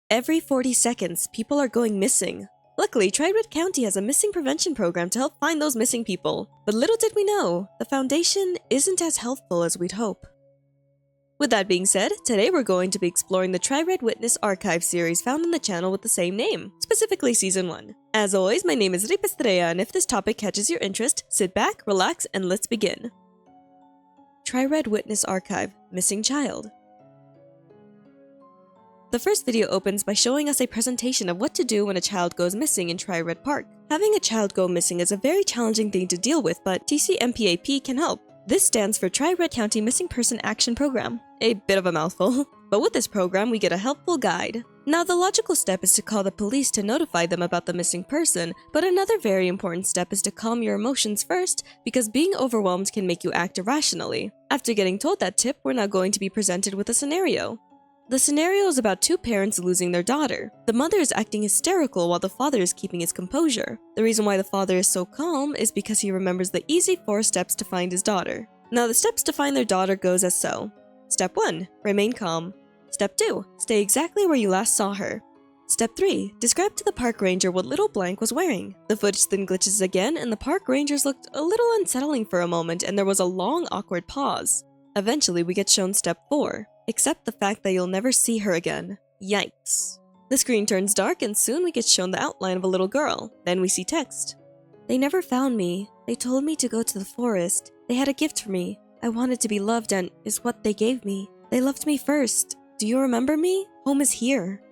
Every 40 seconds, people are going missing. Luckily, TRYRED County has a missing prevention program to help find those missing people. But little did we know, the foundation isn't as helpful as we'd hope. With that being said, today we're going to be exploring the TRYRED Witness Archives series found on the channel with the same name, specifically Season 1. As always, my name is Estrella, and if this topic catches your interest, sit back, relax, and let's begin. TRYRED Witness Archive, Missing Child. The first video opens by showing us a presentation of what to do when a child goes missing in TRYRED Park. Having a child go missing is a very challenging thing to deal with, but TCMPAP can help. This stands for TRYRED County Missing Person Action Program. A bit of a mouthful. But with this program, we get a helpful guide. Now, the logical step is to call the police to notify them about the missing person, but another very important step is to calm your emotions first, because being overwhelmed can make you act irrationally. After getting told that tip, we're now going to be presented with a scenario. The scenario is about two parents losing their daughter. The mother is acting hysterical while the father is keeping his composure. The reason why the father is so calm is because he remembers the easy 4 steps to find his daughter. Now, the steps to find their daughter goes as so. Step 1. Remain calm. Step 2. Stay exactly where you last saw her. Step 3. Describe to the park ranger what little blank was wearing. The footage then glitches again, and the park rangers looked a little unsettling for a moment, and there was a long, awkward pause. Eventually, we get shown Step 4. Accept the fact that you'll never see her again. Yikes. The screen turns dark, and soon we get shown the outline of a little girl. Then we see text. They never found me. They told me to go to the forest. They had a gift for me. I wanted to be loved, and is what they gave me. They loved me first. Do you remember me? Home is here.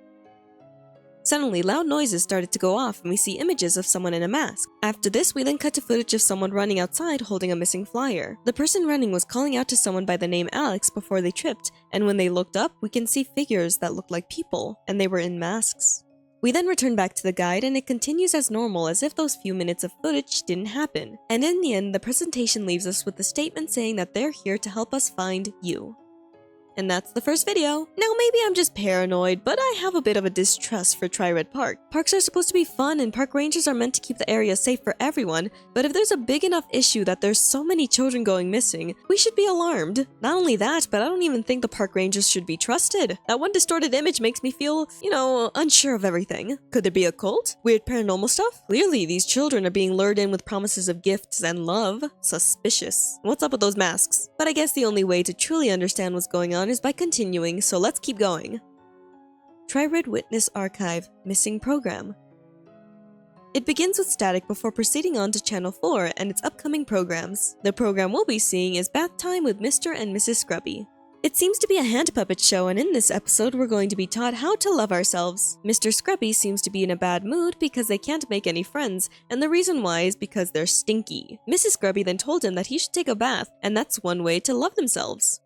Suddenly, loud noises started to go off, and we see images of someone in a mask. After this, we then cut to footage of someone running outside holding a missing flyer. The person running was calling out to someone by the name Alex before they tripped, and when they looked up, we can see figures that looked like people, and they were in masks. We then return back to the guide, and it continues as normal as if those few minutes of footage didn't happen. And in the end, the presentation leaves us with the statement saying that they're here to help us find you. And that's the first video. Now, maybe I'm just paranoid, but I have a bit of a distrust for TRYRED Park. Parks are supposed to be fun, and park rangers are meant to keep the area safe for everyone, but if there's a big enough issue that there's so many children going missing, we should be alarmed. Not only that, but I don't even think the park rangers should be trusted. That one distorted image makes me feel, unsure of everything. Could there be a cult? Weird paranormal stuff? Clearly, these children are being lured in with promises of gifts and love. Suspicious. What's up with those masks? But I guess the only way to truly understand what's going on is by continuing, so let's keep going. TRYRED Witness Archive, Missing Program. It begins with static before proceeding on to Channel 4 and its upcoming programs. The program we'll be seeing is Bath Time with Mr. and Mrs. Scrubby. It seems to be a hand puppet show, and in this episode we're going to be taught how to love ourselves. Mr. Scrubby seems to be in a bad mood because they can't make any friends, and the reason why is because they're stinky. Mrs. Scrubby then told him that he should take a bath, and that's one way to love themselves.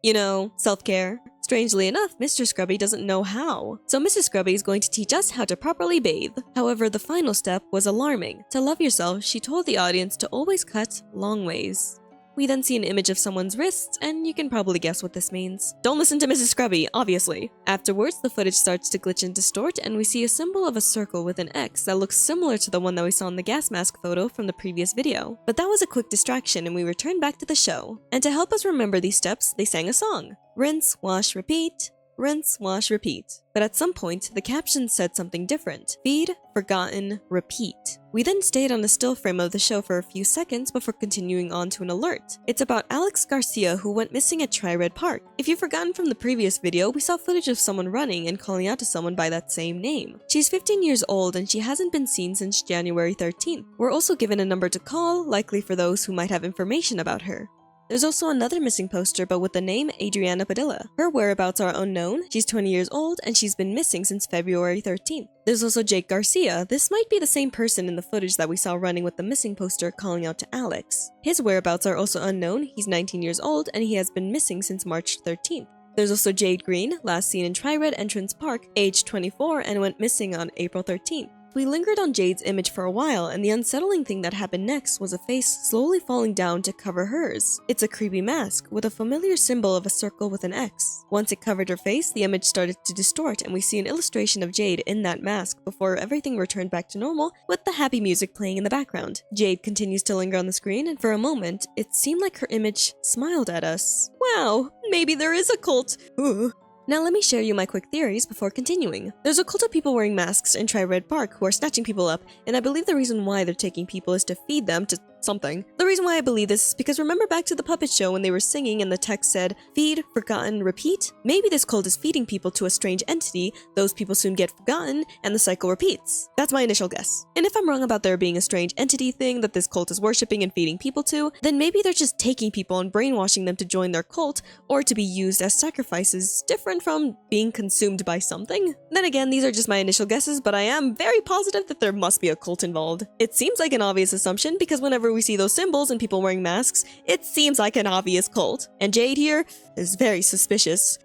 Self-care. Strangely enough, Mr. Scrubby doesn't know how, so Mrs. Scrubby is going to teach us how to properly bathe. However, the final step was alarming. To love yourself, she told the audience to always cut long ways. We then see an image of someone's wrists, and you can probably guess what this means. Don't listen to Mrs. Scrubby, obviously. Afterwards, the footage starts to glitch and distort, and we see a symbol of a circle with an X that looks similar to the one that we saw in the gas mask photo from the previous video. But that was a quick distraction, and we return back to the show. And to help us remember these steps, they sang a song. Rinse, wash, repeat. Rinse, wash, repeat. But at some point, the caption said something different. Feed, forgotten, repeat. We then stayed on the still frame of the show for a few seconds before continuing on to an alert. It's about Alex Garcia, who went missing at TRYRED Park. If you've forgotten from the previous video, we saw footage of someone running and calling out to someone by that same name. She's 15 years old and she hasn't been seen since January 13th. We're also given a number to call, likely for those who might have information about her. There's also another missing poster, but with the name Adriana Padilla. Her whereabouts are unknown, she's 20 years old, and she's been missing since February 13th. There's also Jake Garcia. This might be the same person in the footage that we saw running with the missing poster calling out to Alex. His whereabouts are also unknown, he's 19 years old, and he has been missing since March 13th. There's also Jade Green, last seen in TRYRED Entrance Park, aged 24, and went missing on April 13th. We lingered on Jade's image for a while, and the unsettling thing that happened next was a face slowly falling down to cover hers. It's a creepy mask, with a familiar symbol of a circle with an X. Once it covered her face, the image started to distort, and we see an illustration of Jade in that mask before everything returned back to normal, with the happy music playing in the background. Jade continues to linger on the screen, and for a moment, it seemed like her image smiled at us. Wow, maybe there is a cult. Ooh. Now let me share you my quick theories before continuing. There's a cult of people wearing masks in TRYRED Park who are snatching people up, and I believe the reason why they're taking people is to feed them to something. The reason why I believe this is because remember back to the puppet show when they were singing and the text said, "Feed, forgotten, repeat"? Maybe this cult is feeding people to a strange entity, those people soon get forgotten, and the cycle repeats. That's my initial guess. And if I'm wrong about there being a strange entity thing that this cult is worshipping and feeding people to, then maybe they're just taking people and brainwashing them to join their cult or to be used as sacrifices, different from being consumed by something. Then again, these are just my initial guesses, but I am very positive that there must be a cult involved. It seems like an obvious assumption because whenever we see those symbols and people wearing masks, it seems like an obvious cult. And Jade here is very suspicious.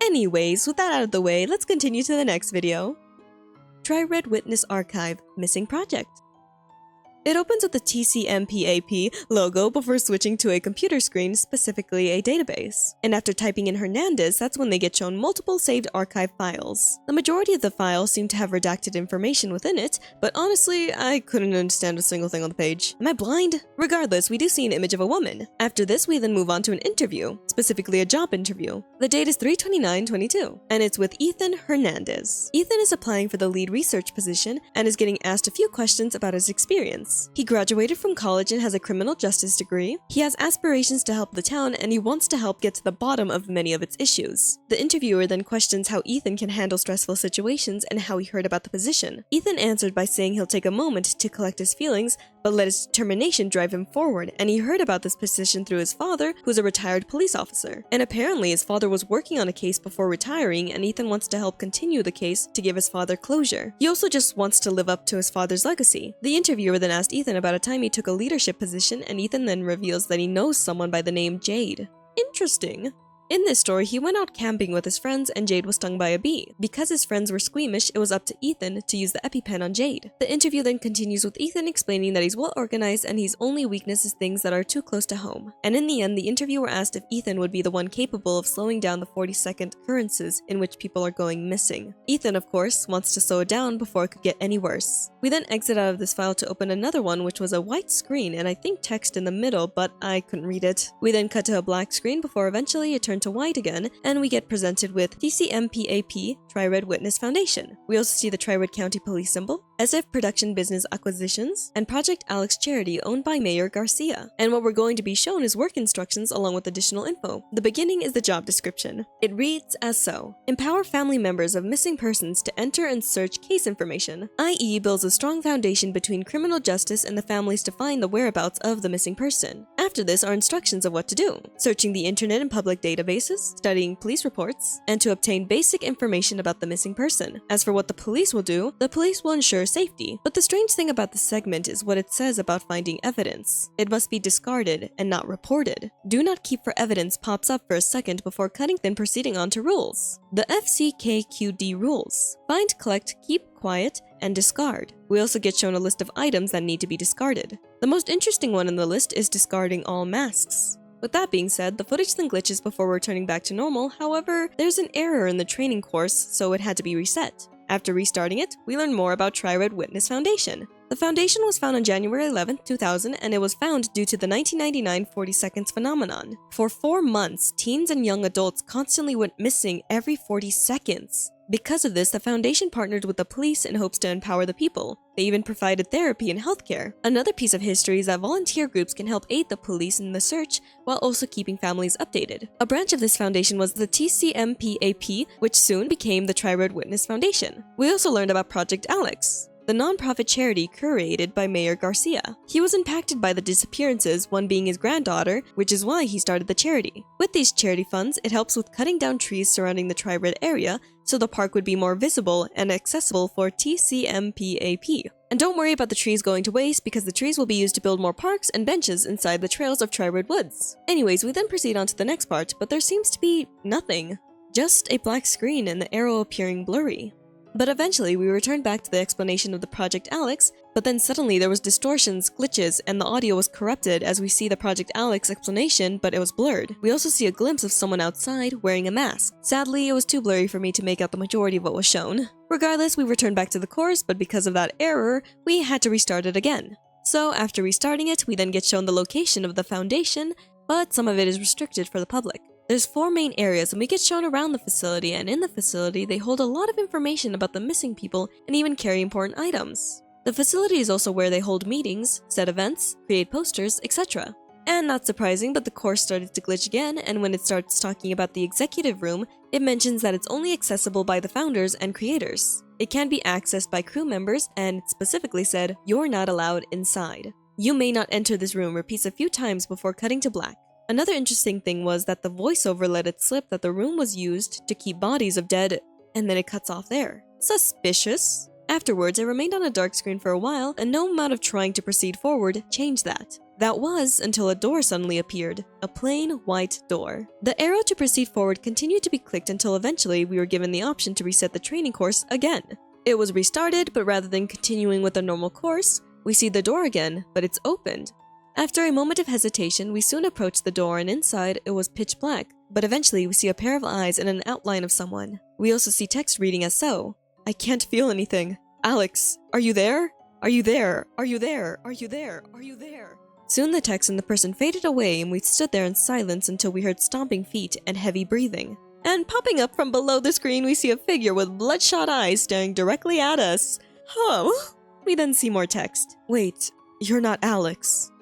Anyways, with that out of the way, let's continue to the next video. TRYRED Witness Archive Missing Project. It opens with the TCMPAP logo before switching to a computer screen, specifically a database. And after typing in Hernandez, that's when they get shown multiple saved archive files. The majority of the files seem to have redacted information within it, but honestly, I couldn't understand a single thing on the page. Am I blind? Regardless, we do see an image of a woman. After this, we then move on to an interview, specifically a job interview. The date is 3/29/22, and it's with Ethan Hernandez. Ethan is applying for the lead research position and is getting asked a few questions about his experience. He graduated from college and has a criminal justice degree. He has aspirations to help the town and he wants to help get to the bottom of many of its issues. The interviewer then questions how Ethan can handle stressful situations and how he heard about the position. Ethan answered by saying he'll take a moment to collect his feelings, but let his determination drive him forward, and he heard about this position through his father, who's a retired police officer. And apparently his father was working on a case before retiring, and Ethan wants to help continue the case to give his father closure. He also just wants to live up to his father's legacy. The interviewer then asked Ethan about a time he took a leadership position, and Ethan then reveals that he knows someone by the name Jade. Interesting. In this story, he went out camping with his friends and Jade was stung by a bee. Because his friends were squeamish, it was up to Ethan to use the EpiPen on Jade. The interview then continues with Ethan explaining that he's well organized and his only weakness is things that are too close to home. And in the end, the interviewer asked if Ethan would be the one capable of slowing down the 40-second occurrences in which people are going missing. Ethan, of course, wants to slow it down before it could get any worse. We then exit out of this file to open another one, which was a white screen and I think text in the middle, but I couldn't read it. We then cut to a black screen before eventually it turned to white again, and we get presented with TCMPAP TRYRED Witness Foundation. We also see the TRYRED County Police symbol, SF Production Business Acquisitions, and Project Alex Charity owned by Mayor Garcia. And what we're going to be shown is work instructions along with additional info. The beginning is the job description. It reads as so: empower family members of missing persons to enter and search case information, i.e. builds a strong foundation between criminal justice and the families to find the whereabouts of the missing person. After this are instructions of what to do: searching the internet and public databases, studying police reports, and to obtain basic information about the missing person. As for what the police will do, the police will ensure safety. But the strange thing about this segment is what it says about finding evidence. It must be discarded and not reported. Do not keep for evidence pops up for a second before cutting, then proceeding on to rules. The FCKQD rules: find, collect, keep quiet, and discard. We also get shown a list of items that need to be discarded. The most interesting one in the list is discarding all masks. With that being said, the footage then glitches before returning back to normal. However, there's an error in the training course, so it had to be reset. After restarting it, we learn more about TRYRED Witness Foundation. The foundation was found on January 11, 2000, and it was found due to the 1999 40 seconds phenomenon. For 4 months, teens and young adults constantly went missing every 40 seconds. Because of this, the foundation partnered with the police in hopes to empower the people. They even provided therapy and healthcare. Another piece of history is that volunteer groups can help aid the police in the search while also keeping families updated. A branch of this foundation was the TCMPAP, which soon became the TRYRED Witness Foundation. We also learned about Project Alex, the non-profit charity curated by Mayor Garcia. He was impacted by the disappearances, one being his granddaughter, which is why he started the charity. With these charity funds, it helps with cutting down trees surrounding the TRYRED area so the park would be more visible and accessible for TCMPAP. And don't worry about the trees going to waste, because the trees will be used to build more parks and benches inside the trails of TRYRED Woods. Anyways, we then proceed on to the next part, but there seems to be nothing. Just a black screen and the arrow appearing blurry. But eventually, we returned back to the explanation of the Project Alex, but then suddenly there was distortions, glitches, and the audio was corrupted as we see the Project Alex explanation, but it was blurred. We also see a glimpse of someone outside wearing a mask. Sadly, it was too blurry for me to make out the majority of what was shown. Regardless, we returned back to the course, but because of that error, we had to restart it again. So after restarting it, we then get shown the location of the foundation, but some of it is restricted for the public. There's 4 main areas and we get shown around the facility, and in the facility they hold a lot of information about the missing people and even carry important items. The facility is also where they hold meetings, set events, create posters, etc. And not surprising, but the course started to glitch again, and when it starts talking about the executive room, it mentions that it's only accessible by the founders and creators. It can be accessed by crew members, and it specifically said, "You're not allowed inside. You may not enter this room," repeats a few times before cutting to black. Another interesting thing was that the voiceover let it slip that the room was used to keep bodies of dead, and then it cuts off there. Suspicious. Afterwards, it remained on a dark screen for a while, and no amount of trying to proceed forward changed that. That was until a door suddenly appeared, a plain white door. The arrow to proceed forward continued to be clicked until eventually we were given the option to reset the training course again. It was restarted, but rather than continuing with the normal course, we see the door again, but it's opened. After a moment of hesitation, we soon approached the door, and inside it was pitch black, but eventually we see a pair of eyes and an outline of someone. We also see text reading as so. "I can't feel anything. Alex, are you there? Are you there? Are you there? Are you there? Are you there?" Soon the text and the person faded away, and we stood there in silence until we heard stomping feet and heavy breathing. And popping up from below the screen, we see a figure with bloodshot eyes staring directly at us. We then see more text. "Wait, you're not Alex."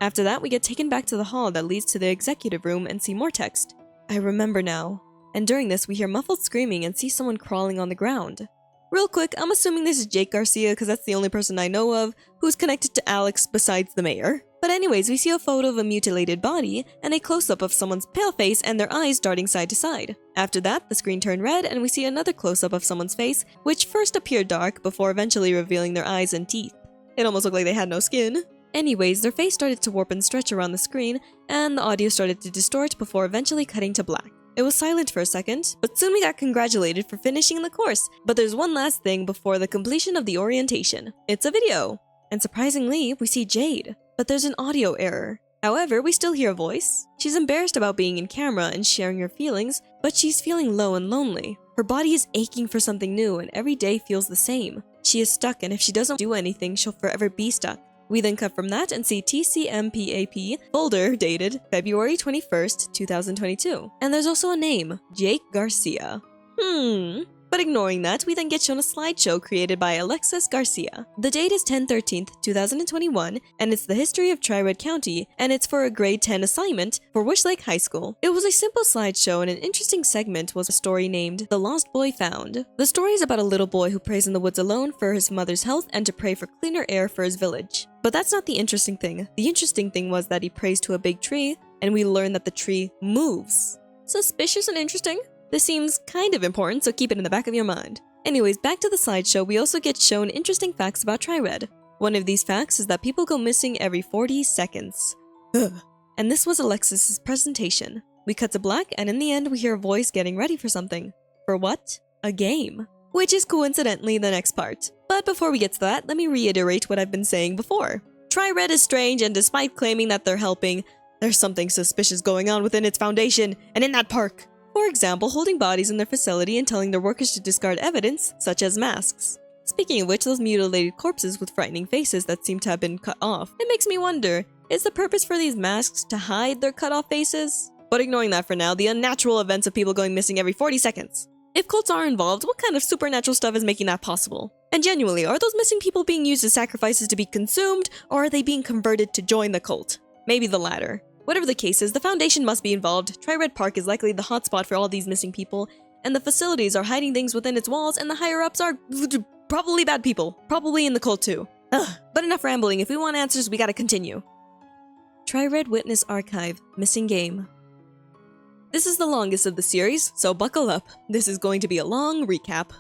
After that, we get taken back to the hall that leads to the executive room and see more text. "I remember now." And during this, we hear muffled screaming and see someone crawling on the ground. Real quick, I'm assuming this is Jake Garcia because that's the only person I know of who's connected to Alex besides the mayor. But anyways, we see a photo of a mutilated body and a close-up of someone's pale face and their eyes darting side to side. After that, the screen turned red and we see another close-up of someone's face, which first appeared dark before eventually revealing their eyes and teeth. It almost looked like they had no skin. Anyways, their face started to warp and stretch around the screen, and the audio started to distort before eventually cutting to black. It was silent for a second, but soon we got congratulated for finishing the course. But there's one last thing before the completion of the orientation. It's a video. And surprisingly, we see Jade, but there's an audio error. However, we still hear a voice. She's embarrassed about being in camera and sharing her feelings, but she's feeling low and lonely. Her body is aching for something new, and every day feels the same. She is stuck, and if she doesn't do anything, she'll forever be stuck. We then cut from that and see TCMPAP folder dated February 21st, 2022. And there's also a name, Jake Garcia. But ignoring that, we then get shown a slideshow created by Alexis Garcia. The date is 10/13th, 2021, and it's the history of TRYRED County, and it's for a grade 10 assignment for Wishlake High School. It was a simple slideshow, and an interesting segment was a story named The Lost Boy Found. The story is about a little boy who prays in the woods alone for his mother's health and to pray for cleaner air for his village. But that's not the interesting thing. The interesting thing was that he prays to a big tree, and we learn that the tree moves. Suspicious and interesting? This seems kind of important, so keep it in the back of your mind. Anyways, back to the slideshow, we also get shown interesting facts about TRYRED. One of these facts is that people go missing every 40 seconds. And this was Alexis's presentation. We cut to black, and in the end, we hear a voice getting ready for something. For what? A game. Which is coincidentally the next part. But before we get to that, let me reiterate what I've been saying before. TRYRED is strange, and despite claiming that they're helping, there's something suspicious going on within its foundation and in that park. For example, holding bodies in their facility and telling their workers to discard evidence, such as masks. Speaking of which, those mutilated corpses with frightening faces that seem to have been cut off. It makes me wonder, is the purpose for these masks to hide their cut off faces? But ignoring that for now, the unnatural events of people going missing every 40 seconds. If cults are involved, what kind of supernatural stuff is making that possible? And genuinely, are those missing people being used as sacrifices to be consumed, or are they being converted to join the cult? Maybe the latter. Whatever the case is, the Foundation must be involved. TRYRED Park is likely the hotspot for all these missing people, and the facilities are hiding things within its walls, and the higher-ups are probably bad people. Probably in the cult too. But enough rambling. If we want answers, we gotta continue. TRYRED Witness Archive, Missing Game. This is the longest of the series, so buckle up. This is going to be a long recap.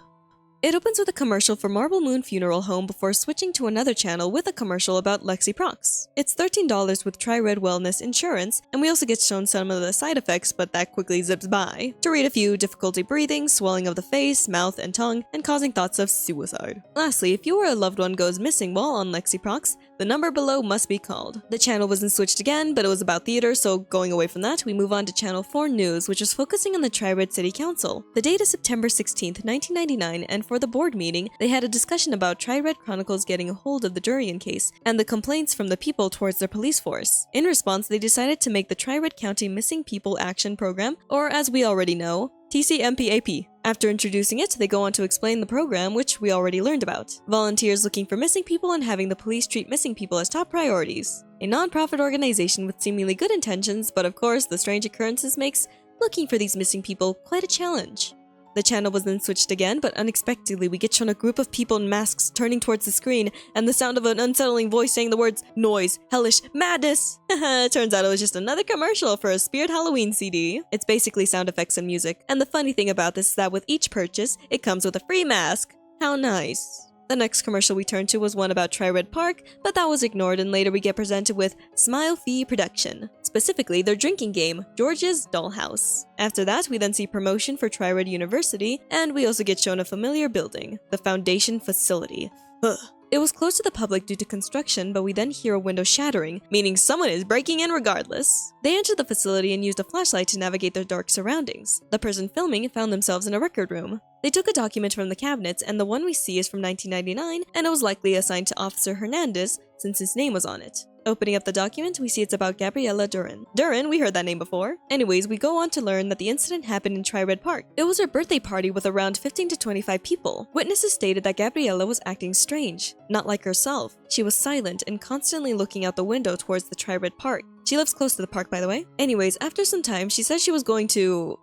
It opens with a commercial for Marble Moon Funeral Home before switching to another channel with a commercial about Lexi Prox. It's $13 with TRYRED Wellness Insurance, and we also get shown some of the side effects, but that quickly zips by. To read a few: difficulty breathing, swelling of the face, mouth, and tongue, and causing thoughts of suicide. Lastly, if you or a loved one goes missing while on Lexi Prox, the number below must be called. The channel wasn't switched again, but it was about theater, so going away from that, we move on to Channel 4 News, which is focusing on the TRYRED City Council. The date is September 16th, 1999, and for before the board meeting, they had a discussion about TRYRED Chronicles getting a hold of the Durian case and the complaints from the people towards their police force. In response, they decided to make the TRYRED County Missing People Action Program, or as we already know, TCMPAP. After introducing it, they go on to explain the program, which we already learned about. Volunteers looking for missing people and having the police treat missing people as top priorities. A non-profit organization with seemingly good intentions, but of course the strange occurrences makes looking for these missing people quite a challenge. The channel was then switched again, but unexpectedly we get shown a group of people in masks turning towards the screen and the sound of an unsettling voice saying the words, "Noise, hellish, madness." Turns out it was just another commercial for a Spirit Halloween CD. It's basically sound effects and music. And the funny thing about this is that with each purchase, it comes with a free mask. How nice. The next commercial we turned to was one about TRYRED Park, but that was ignored, and later we get presented with Smile Fee Production, specifically their drinking game, George's Dollhouse. After that, we then see promotion for TRYRED University, and we also get shown a familiar building, the Foundation Facility. Ugh. It was closed to the public due to construction, but we then hear a window shattering, meaning someone is breaking in regardless. They entered the facility and used a flashlight to navigate their dark surroundings. The person filming found themselves in a record room. They took a document from the cabinets, and the one we see is from 1999, and it was likely assigned to Officer Hernandez since his name was on it. Opening up the document, we see it's about Gabriella Duran. Duran, we heard that name before. Anyways, we go on to learn that the incident happened in TRYRED Park. It was her birthday party with around 15 to 25 people. Witnesses stated that Gabriella was acting strange, not like herself. She was silent and constantly looking out the window towards the TRYRED Park. She lives close to the park, by the way. Anyways, after some time, she said she was going to,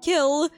kill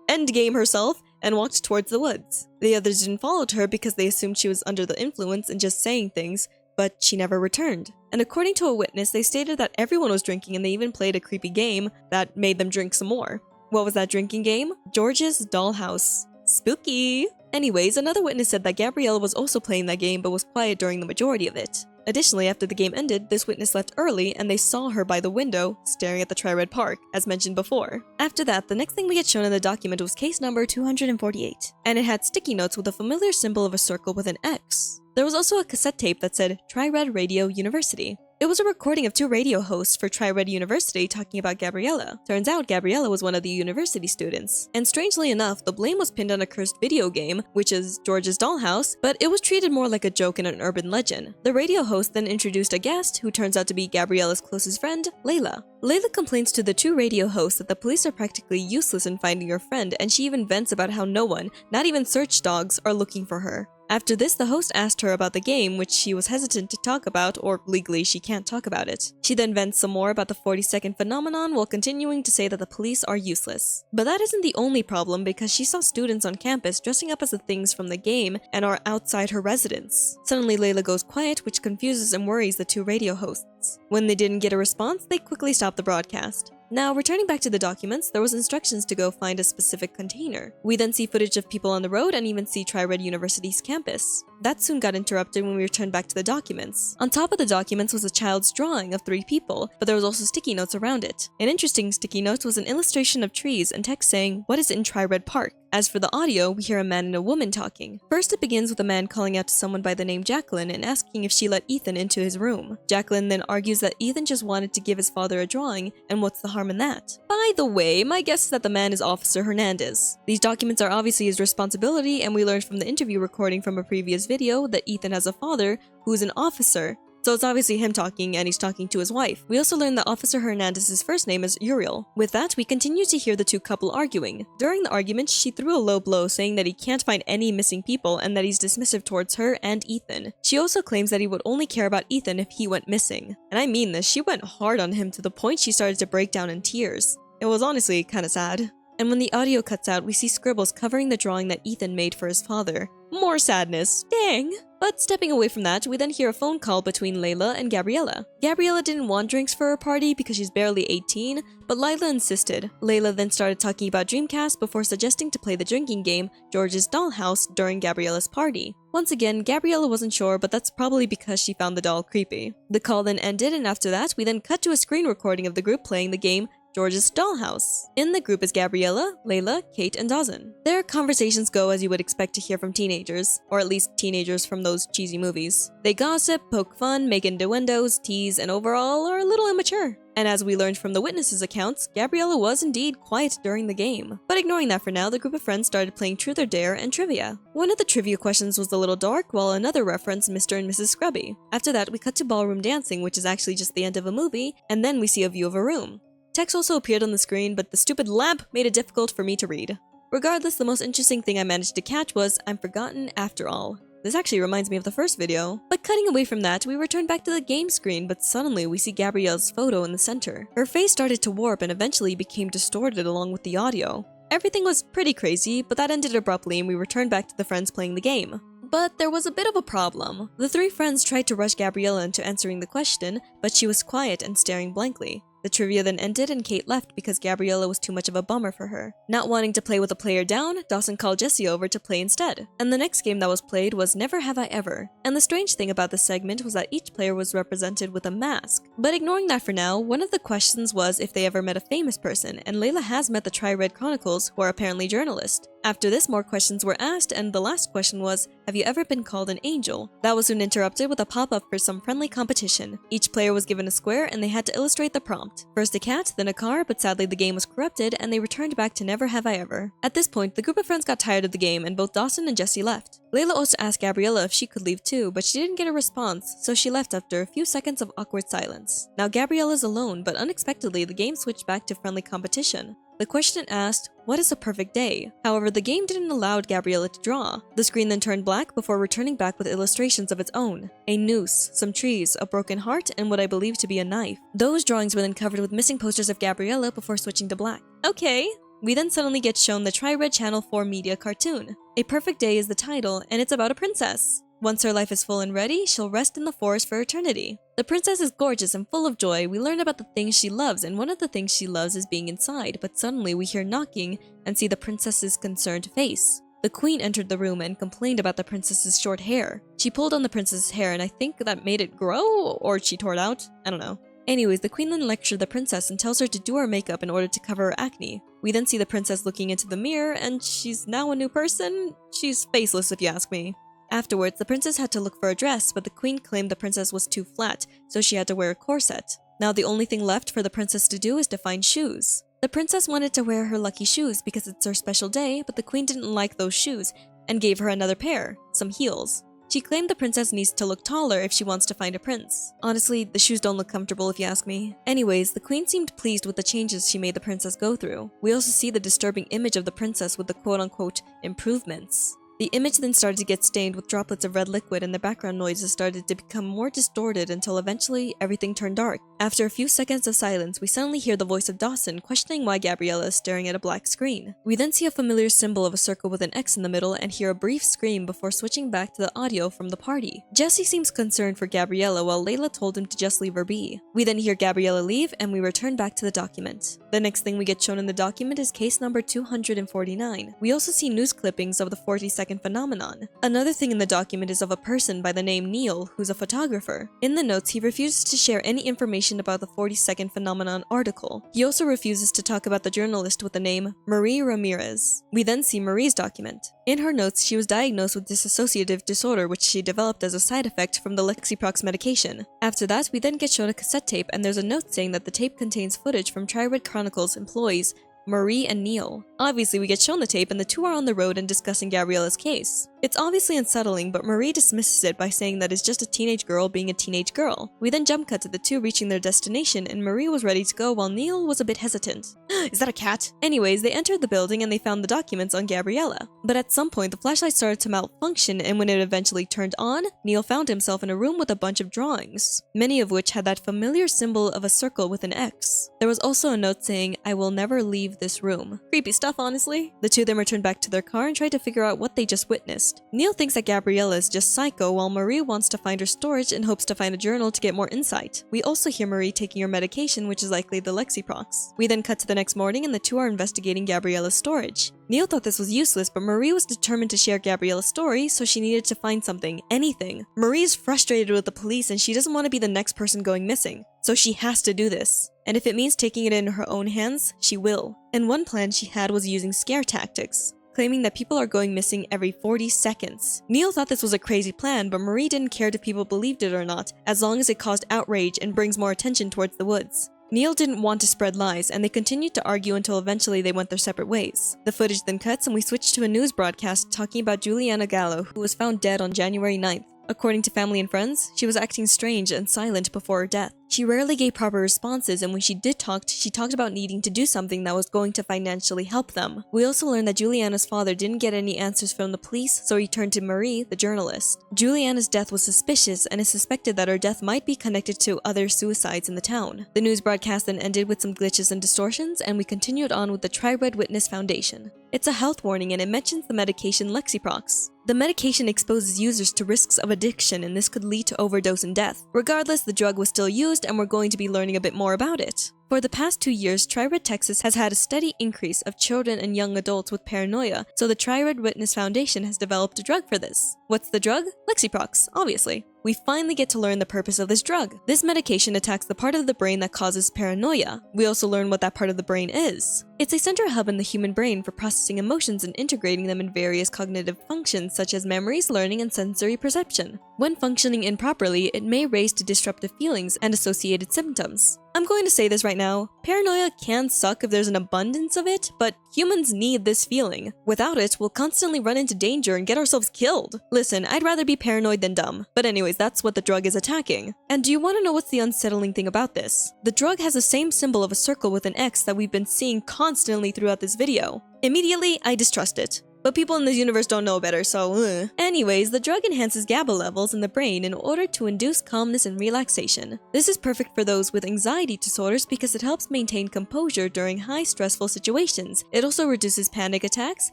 endgame herself and walked towards the woods. The others didn't follow her because they assumed she was under the influence and just saying things, but she never returned. And according to a witness, they stated that everyone was drinking and they even played a creepy game that made them drink some more. What was that drinking game? George's Dollhouse. Spooky! Anyways, another witness said that Gabriella was also playing that game but was quiet during the majority of it. Additionally, after the game ended, this witness left early and they saw her by the window, staring at the TRYRED Park, as mentioned before. After that, the next thing we get shown in the document was case number 248, and it had sticky notes with a familiar symbol of a circle with an X. There was also a cassette tape that said TRYRED Radio University. It was a recording of two radio hosts for TRYRED University talking about Gabriella. Turns out Gabriella was one of the university students. And strangely enough, the blame was pinned on a cursed video game, which is George's Dollhouse, but it was treated more like a joke and an urban legend. The radio host then introduced a guest who turns out to be Gabriella's closest friend, Layla. Layla complains to the two radio hosts that the police are practically useless in finding her friend, and she even vents about how no one, not even search dogs, are looking for her. After this, the host asked her about the game, which she was hesitant to talk about, or legally she can't talk about it. She then vents some more about the 40-second phenomenon while continuing to say that the police are useless. But that isn't the only problem, because she saw students on campus dressing up as the things from the game and are outside her residence. Suddenly Layla goes quiet, which confuses and worries the two radio hosts. When they didn't get a response, they quickly stopped the broadcast. Now, returning back to the documents, there was instructions to go find a specific container. We then see footage of people on the road and even see TRYRED University's campus. That soon got interrupted when we returned back to the documents. On top of the documents was a child's drawing of 3 people, but there was also sticky notes around it. An interesting sticky note was an illustration of trees and text saying, "What is in TRYRED Park?" As for the audio, we hear a man and a woman talking. First, it begins with a man calling out to someone by the name Jacqueline and asking if she let Ethan into his room. Jacqueline then argues that Ethan just wanted to give his father a drawing, and what's the harm in that? By the way, my guess is that the man is Officer Hernandez. These documents are obviously his responsibility, and we learned from the interview recording from a previous video that Ethan has a father who is an officer. So it's obviously him talking, and he's talking to his wife. We also learned that Officer Hernandez's first name is Uriel. With that, we continue to hear the two couple arguing. During the argument, she threw a low blow saying that he can't find any missing people and that he's dismissive towards her and Ethan. She also claims that he would only care about Ethan if he went missing. And I mean this, she went hard on him to the point she started to break down in tears. It was honestly kinda sad. And when the audio cuts out, we see scribbles covering the drawing that Ethan made for his father. More sadness. Dang! But stepping away from that, we then hear a phone call between Layla and Gabriella. Gabriella didn't want drinks for her party because she's barely 18, but Layla insisted. Layla then started talking about Dreamcast before suggesting to play the drinking game, George's Dollhouse, during Gabriella's party. Once again, Gabriella wasn't sure, but that's probably because she found the doll creepy. The call then ended, and after that, we then cut to a screen recording of the group playing the game George's dollhouse. In the group is Gabriella, Layla, Kate, and Dawson. Their conversations go as you would expect to hear from teenagers, or at least teenagers from those cheesy movies. They gossip, poke fun, make innuendos, tease, and overall are a little immature. And as we learned from the witnesses' accounts, Gabriella was indeed quiet during the game. But ignoring that for now, the group of friends started playing Truth or Dare and Trivia. One of the trivia questions was a little dark, while another referenced Mr. and Mrs. Scrubby. After that, we cut to ballroom dancing, which is actually just the end of a movie, and then we see a view of a room. Text also appeared on the screen, but the stupid lamp made it difficult for me to read. Regardless, the most interesting thing I managed to catch was, "I'm forgotten after all." This actually reminds me of the first video. But cutting away from that, we return back to the game screen, but suddenly we see Gabriella's photo in the center. Her face started to warp and eventually became distorted along with the audio. Everything was pretty crazy, but that ended abruptly and we returned back to the friends playing the game. But there was a bit of a problem. The three friends tried to rush Gabriella into answering the question, but she was quiet and staring blankly. The trivia then ended and Kate left because Gabriella was too much of a bummer for her. Not wanting to play with a player down, Dawson called Jesse over to play instead. And the next game that was played was Never Have I Ever. And the strange thing about this segment was that each player was represented with a mask. But ignoring that for now, one of the questions was if they ever met a famous person, and Layla has met the TRYRED Chronicles, who are apparently journalists. After this, more questions were asked, and the last question was, have you ever been called an angel? That was soon interrupted with a pop-up for some friendly competition. Each player was given a square and they had to illustrate the prompt. First a cat, then a car, but sadly the game was corrupted and they returned back to Never Have I Ever. At this point, the group of friends got tired of the game and both Dawson and Jesse left. Layla also asked Gabriella if she could leave too, but she didn't get a response, so she left after a few seconds of awkward silence. Now Gabriella's alone, but unexpectedly the game switched back to friendly competition. The question asked, what is a perfect day? However, the game didn't allow Gabriella to draw. The screen then turned black before returning back with illustrations of its own. A noose, some trees, a broken heart, and what I believe to be a knife. Those drawings were then covered with missing posters of Gabriella before switching to black. Okay. We then suddenly get shown the TRYRED Channel 4 media cartoon. A Perfect Day is the title, and it's about a princess. Once her life is full and ready, she'll rest in the forest for eternity. The princess is gorgeous and full of joy. We learn about the things she loves, and one of the things she loves is being inside, but suddenly we hear knocking and see the princess's concerned face. The queen entered the room and complained about the princess's short hair. She pulled on the princess's hair and I think that made it grow, or she tore it out, I don't know. Anyways, the queen then lectured the princess and tells her to do her makeup in order to cover her acne. We then see the princess looking into the mirror and she's now a new person? She's faceless if you ask me. Afterwards, the princess had to look for a dress, but the queen claimed the princess was too flat, so she had to wear a corset. Now the only thing left for the princess to do is to find shoes. The princess wanted to wear her lucky shoes because it's her special day, but the queen didn't like those shoes and gave her another pair, some heels. She claimed the princess needs to look taller if she wants to find a prince. Honestly, the shoes don't look comfortable if you ask me. Anyways, the queen seemed pleased with the changes she made the princess go through. We also see the disturbing image of the princess with the quote-unquote improvements. The image then started to get stained with droplets of red liquid and the background noises started to become more distorted until eventually everything turned dark. After a few seconds of silence, we suddenly hear the voice of Dawson questioning why Gabriella is staring at a black screen. We then see a familiar symbol of a circle with an X in the middle and hear a brief scream before switching back to the audio from the party. Jesse seems concerned for Gabriella while Layla told him to just leave her be. We then hear Gabriella leave and we return back to the document. The next thing we get shown in the document is case number 249. We also see news clippings of the 40-second phenomenon. Another thing in the document is of a person by the name Neil, who's a photographer. In the notes, he refuses to share any information about the 40-second phenomenon article. He also refuses to talk about the journalist with the name Marie Ramirez. We then see Marie's document. In her notes, she was diagnosed with dissociative disorder, which she developed as a side effect from the Lexiprox medication. After that, we then get shown a cassette tape, and there's a note saying that the tape contains footage from TRYRED Chronicles employees Marie and Neil. Obviously, we get shown the tape and the two are on the road and discussing Gabriella's case. It's obviously unsettling, but Marie dismisses it by saying that it's just a teenage girl being a teenage girl. We then jump cut to the two reaching their destination and Marie was ready to go while Neil was a bit hesitant. Is that a cat? Anyways, they entered the building and they found the documents on Gabriella. But at some point, the flashlight started to malfunction and when it eventually turned on, Neil found himself in a room with a bunch of drawings, many of which had that familiar symbol of a circle with an X. There was also a note saying, "I will never leave this room." Creepy stuff, honestly. The two then returned back to their car and tried to figure out what they just witnessed. first. Neil thinks that Gabriella is just psycho, while Marie wants to find her storage and hopes to find a journal to get more insight. We also hear Marie taking her medication, which is likely the Lexiprox. We then cut to the next morning and the two are investigating Gabriella's storage. Neil thought this was useless, but Marie was determined to share Gabriella's story, so she needed to find something, anything. Marie is frustrated with the police and she doesn't want to be the next person going missing, so she has to do this. And if it means taking it in her own hands, she will. And one plan she had was using scare tactics, claiming that people are going missing every 40 seconds. Neil thought this was a crazy plan, but Marie didn't care if people believed it or not, as long as it caused outrage and brings more attention towards the woods. Neil didn't want to spread lies, and they continued to argue until eventually they went their separate ways. The footage then cuts and we switch to a news broadcast talking about Juliana Gallo, who was found dead on January 9th. According to family and friends, she was acting strange and silent before her death. She rarely gave proper responses, and when she did talk, she talked about needing to do something that was going to financially help them. We also learned that Juliana's father didn't get any answers from the police, so he turned to Marie, the journalist. Juliana's death was suspicious, and it's suspected that her death might be connected to other suicides in the town. The news broadcast then ended with some glitches and distortions, and we continued on with the TRYRED Witness Foundation. It's a health warning, and it mentions the medication Lexiprox. The medication exposes users to risks of addiction, and this could lead to overdose and death. Regardless, the drug was still used, and we're going to be learning a bit more about it. For the past 2 years, TRYRED Texas has had a steady increase of children and young adults with paranoia, so the TRYRED Witness Foundation has developed a drug for this. What's the drug? Lexiprox, obviously. We finally get to learn the purpose of this drug. This medication attacks the part of the brain that causes paranoia. We also learn what that part of the brain is. It's a central hub in the human brain for processing emotions and integrating them in various cognitive functions such as memories, learning, and sensory perception. When functioning improperly, it may raise to disruptive feelings and associated symptoms. I'm going to say this right now, paranoia can suck if there's an abundance of it, but humans need this feeling. Without it, we'll constantly run into danger and get ourselves killed. Listen, I'd rather be paranoid than dumb. But anyways, that's what the drug is attacking. And do you want to know what's the unsettling thing about this? The drug has the same symbol of a circle with an X that we've been seeing constantly throughout this video. Immediately, I distrust it. But people in this universe don't know better, so Anyways, the drug enhances GABA levels in the brain in order to induce calmness and relaxation. This is perfect for those with anxiety disorders because it helps maintain composure during high stressful situations. It also reduces panic attacks,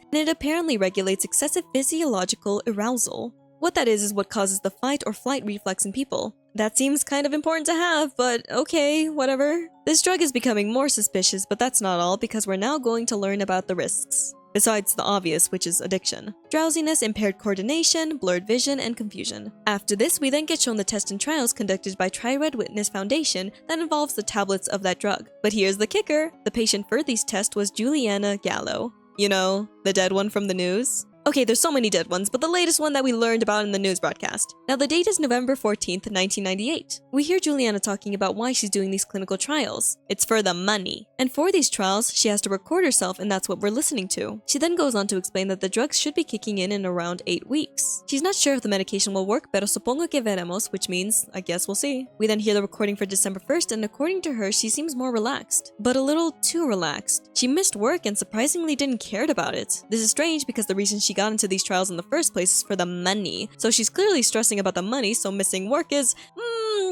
and it apparently regulates excessive physiological arousal. What that is what causes the fight or flight reflex in people. That seems kind of important to have, but okay, whatever. This drug is becoming more suspicious, but that's not all because we're now going to learn about the risks. Besides the obvious, which is addiction. Drowsiness, impaired coordination, blurred vision, and confusion. After this, we then get shown the tests and trials conducted by TRYRED Witness Foundation that involves the tablets of that drug. But here's the kicker, the patient for these tests was Juliana Gallo. You know, the dead one from the news? Okay, there's so many dead ones, but the latest one that we learned about in the news broadcast. Now the date is November 14th, 1998. We hear Juliana talking about why she's doing these clinical trials. It's for the money. And for these trials, she has to record herself and that's what we're listening to. She then goes on to explain that the drugs should be kicking in around 8 weeks. She's not sure if the medication will work, pero supongo que veremos, which means, I guess we'll see. We then hear the recording for December 1st, and according to her, she seems more relaxed. But a little too relaxed. She missed work and surprisingly didn't care about it. This is strange because the reason she got into these trials in the first place is for the money. So she's clearly stressing about the money, so missing work is,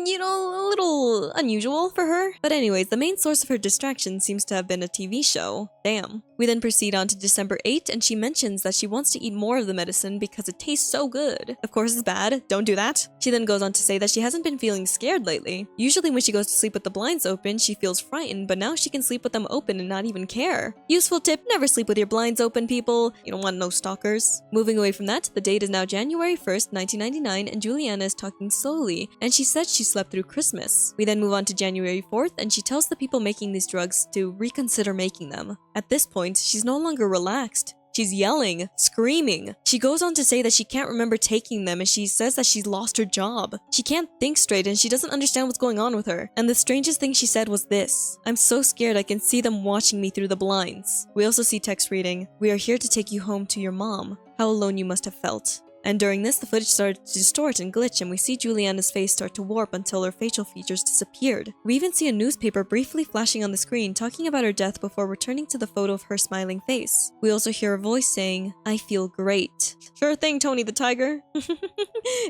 you know, a little unusual for her. But anyways, the main source of her distraction seems to have been a TV show. Damn. We then proceed on to December 8th, and she mentions that she wants to eat more of the medicine because it tastes so good. Of course it's bad, don't do that. She then goes on to say that she hasn't been feeling scared lately. Usually when she goes to sleep with the blinds open, she feels frightened, but now she can sleep with them open and not even care. Useful tip, never sleep with your blinds open, people. You don't want no stalkers. Moving away from that, the date is now January 1st, 1999, and Juliana is talking slowly, and she said she slept through Christmas. We then move on to January 4th, and she tells the people making these drugs to reconsider making them. At this point, she's no longer relaxed. She's yelling, screaming. She goes on to say that she can't remember taking them, and she says that she's lost her job. She can't think straight and she doesn't understand what's going on with her. And the strangest thing she said was this: "I'm so scared I can see them watching me through the blinds." We also see text reading, "We are here to take you home to your mom. How alone you must have felt." And during this, the footage started to distort and glitch, and we see Juliana's face start to warp until her facial features disappeared. We even see a newspaper briefly flashing on the screen talking about her death before returning to the photo of her smiling face. We also hear a voice saying, "I feel great." Sure thing, Tony the Tiger.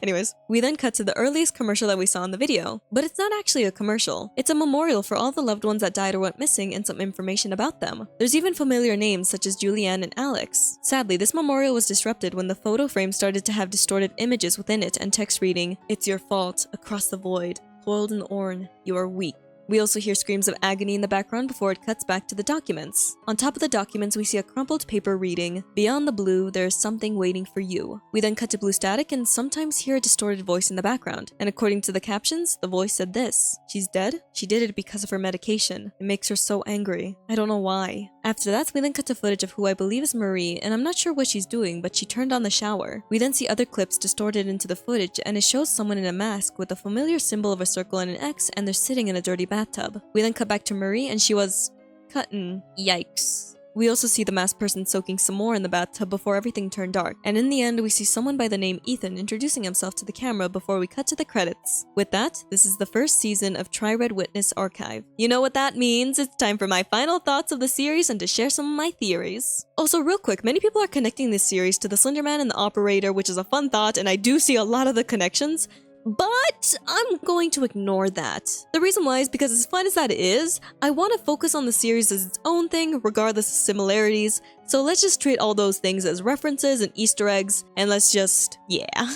Anyways, we then cut to the earliest commercial that we saw in the video. But it's not actually a commercial. It's a memorial for all the loved ones that died or went missing and some information about them. There's even familiar names such as Julianne and Alex. Sadly, this memorial was disrupted when the photo frame started to have distorted images within it and text reading, "It's your fault, across the void, coiled in Orn, you are weak." We also hear screams of agony in the background before it cuts back to the documents. On top of the documents, we see a crumpled paper reading, "Beyond the blue, there is something waiting for you." We then cut to blue static and sometimes hear a distorted voice in the background. And according to the captions, the voice said this, "She's dead? She did it because of her medication. It makes her so angry. I don't know why." After that, we then cut to footage of who I believe is Marie, and I'm not sure what she's doing, but she turned on the shower. We then see other clips distorted into the footage, and it shows someone in a mask with a familiar symbol of a circle and an X, and they're sitting in a dirty bathtub. We then cut back to Marie, and she was cutting. Yikes. We also see the masked person soaking some more in the bathtub before everything turned dark, and in the end we see someone by the name Ethan introducing himself to the camera before we cut to the credits. With that, this is the first season of TRYRED Witness Archive. You know what that means? It's time for my final thoughts of the series and to share some of my theories. Also, real quick, many people are connecting this series to the Slender Man and the Operator, which is a fun thought, and I do see a lot of the connections. But I'm going to ignore that. The reason why is because as fun as that is, I want to focus on the series as its own thing regardless of similarities, so let's just treat all those things as references and Easter eggs, and let's just, yeah.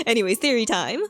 Anyways, theory time.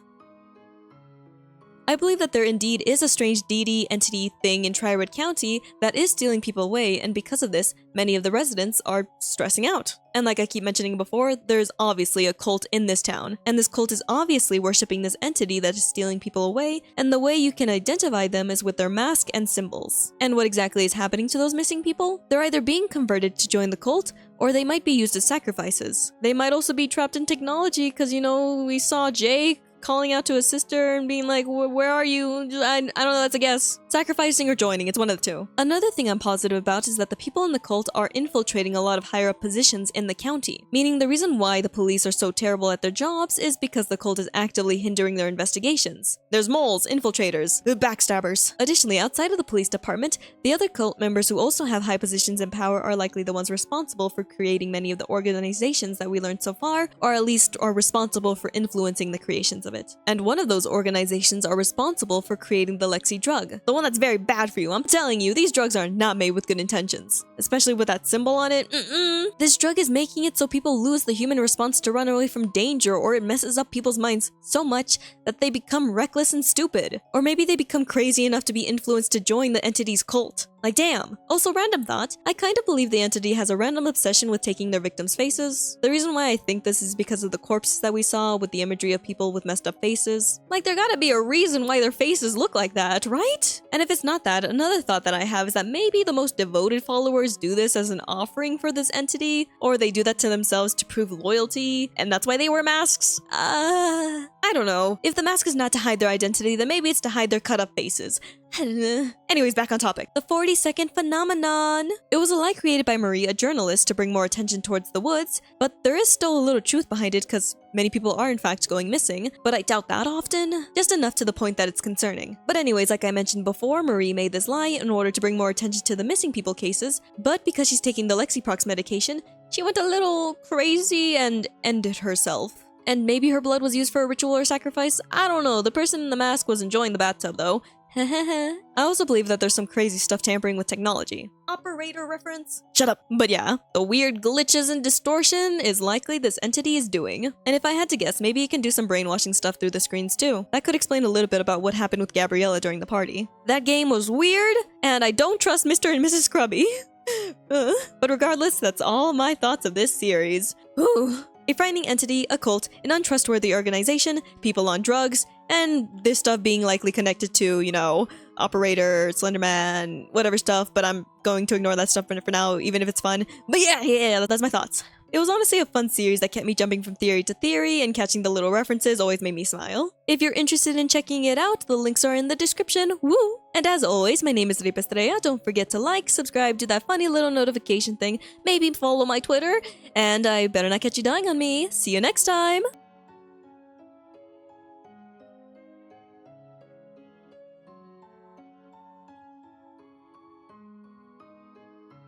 I believe that there indeed is a strange deity, entity, thing in TRYRED County that is stealing people away, and because of this, many of the residents are stressing out. And like I keep mentioning before, there's obviously a cult in this town, and this cult is obviously worshipping this entity that is stealing people away, and the way you can identify them is with their mask and symbols. And what exactly is happening to those missing people? They're either being converted to join the cult, or they might be used as sacrifices. They might also be trapped in technology, because you know, we saw Jay calling out to his sister and being like, "Where are you?" I don't know, that's a guess. Sacrificing or joining, it's one of the two. Another thing I'm positive about is that the people in the cult are infiltrating a lot of higher up positions in the county, meaning the reason why the police are so terrible at their jobs is because the cult is actively hindering their investigations. There's moles, infiltrators, backstabbers. Additionally, outside of the police department, the other cult members who also have high positions in power are likely the ones responsible for creating many of the organizations that we learned so far, or at least are responsible for influencing the creations of it. And one of those organizations are responsible for creating the Lexi drug. The one that's very bad for you. I'm telling you, these drugs are not made with good intentions. Especially with that symbol on it. This drug is making it so people lose the human response to run away from danger, or it messes up people's minds so much that they become reckless and stupid. Or maybe they become crazy enough to be influenced to join the entity's cult. Like, damn. Also, random thought, I kind of believe the entity has a random obsession with taking their victims' faces. The reason why I think this is because of the corpses that we saw with the imagery of people with messed up faces. Like, there gotta be a reason why their faces look like that, right? And if it's not that, another thought that I have is that maybe the most devoted followers do this as an offering for this entity, or they do that to themselves to prove loyalty, and that's why they wear masks? I don't know. If the mask is not to hide their identity, then maybe it's to hide their cut up faces. Anyways, back on topic. The 40-second phenomenon. It was a lie created by Marie, a journalist, to bring more attention towards the woods, but there is still a little truth behind it because many people are in fact going missing, but I doubt that often. Just enough to the point that it's concerning. But anyways, like I mentioned before, Marie made this lie in order to bring more attention to the missing people cases, but because she's taking the Lexiprox medication, she went a little crazy and ended herself. And maybe her blood was used for a ritual or sacrifice? I don't know. The person in the mask was enjoying the bathtub though. I also believe that there's some crazy stuff tampering with technology. Operator reference? Shut up. But yeah, the weird glitches and distortion is likely this entity is doing. And if I had to guess, maybe it can do some brainwashing stuff through the screens too. That could explain a little bit about what happened with Gabriella during the party. That game was weird, and I don't trust Mr. and Mrs. Scrubby. But regardless, that's all my thoughts of this series. A frightening entity, a cult, an untrustworthy organization, people on drugs, and this stuff being likely connected to, you know, Operator, Slenderman, whatever stuff, but I'm going to ignore that stuff for now, even if it's fun. But yeah, that's my thoughts. It was honestly a fun series that kept me jumping from theory to theory, and catching the little references always made me smile. If you're interested in checking it out, the links are in the description. Woo! And as always, my name is Ripa Estrella. Don't forget to like, subscribe, do that funny little notification thing, maybe follow my Twitter, and I better not catch you dying on me. See you next time!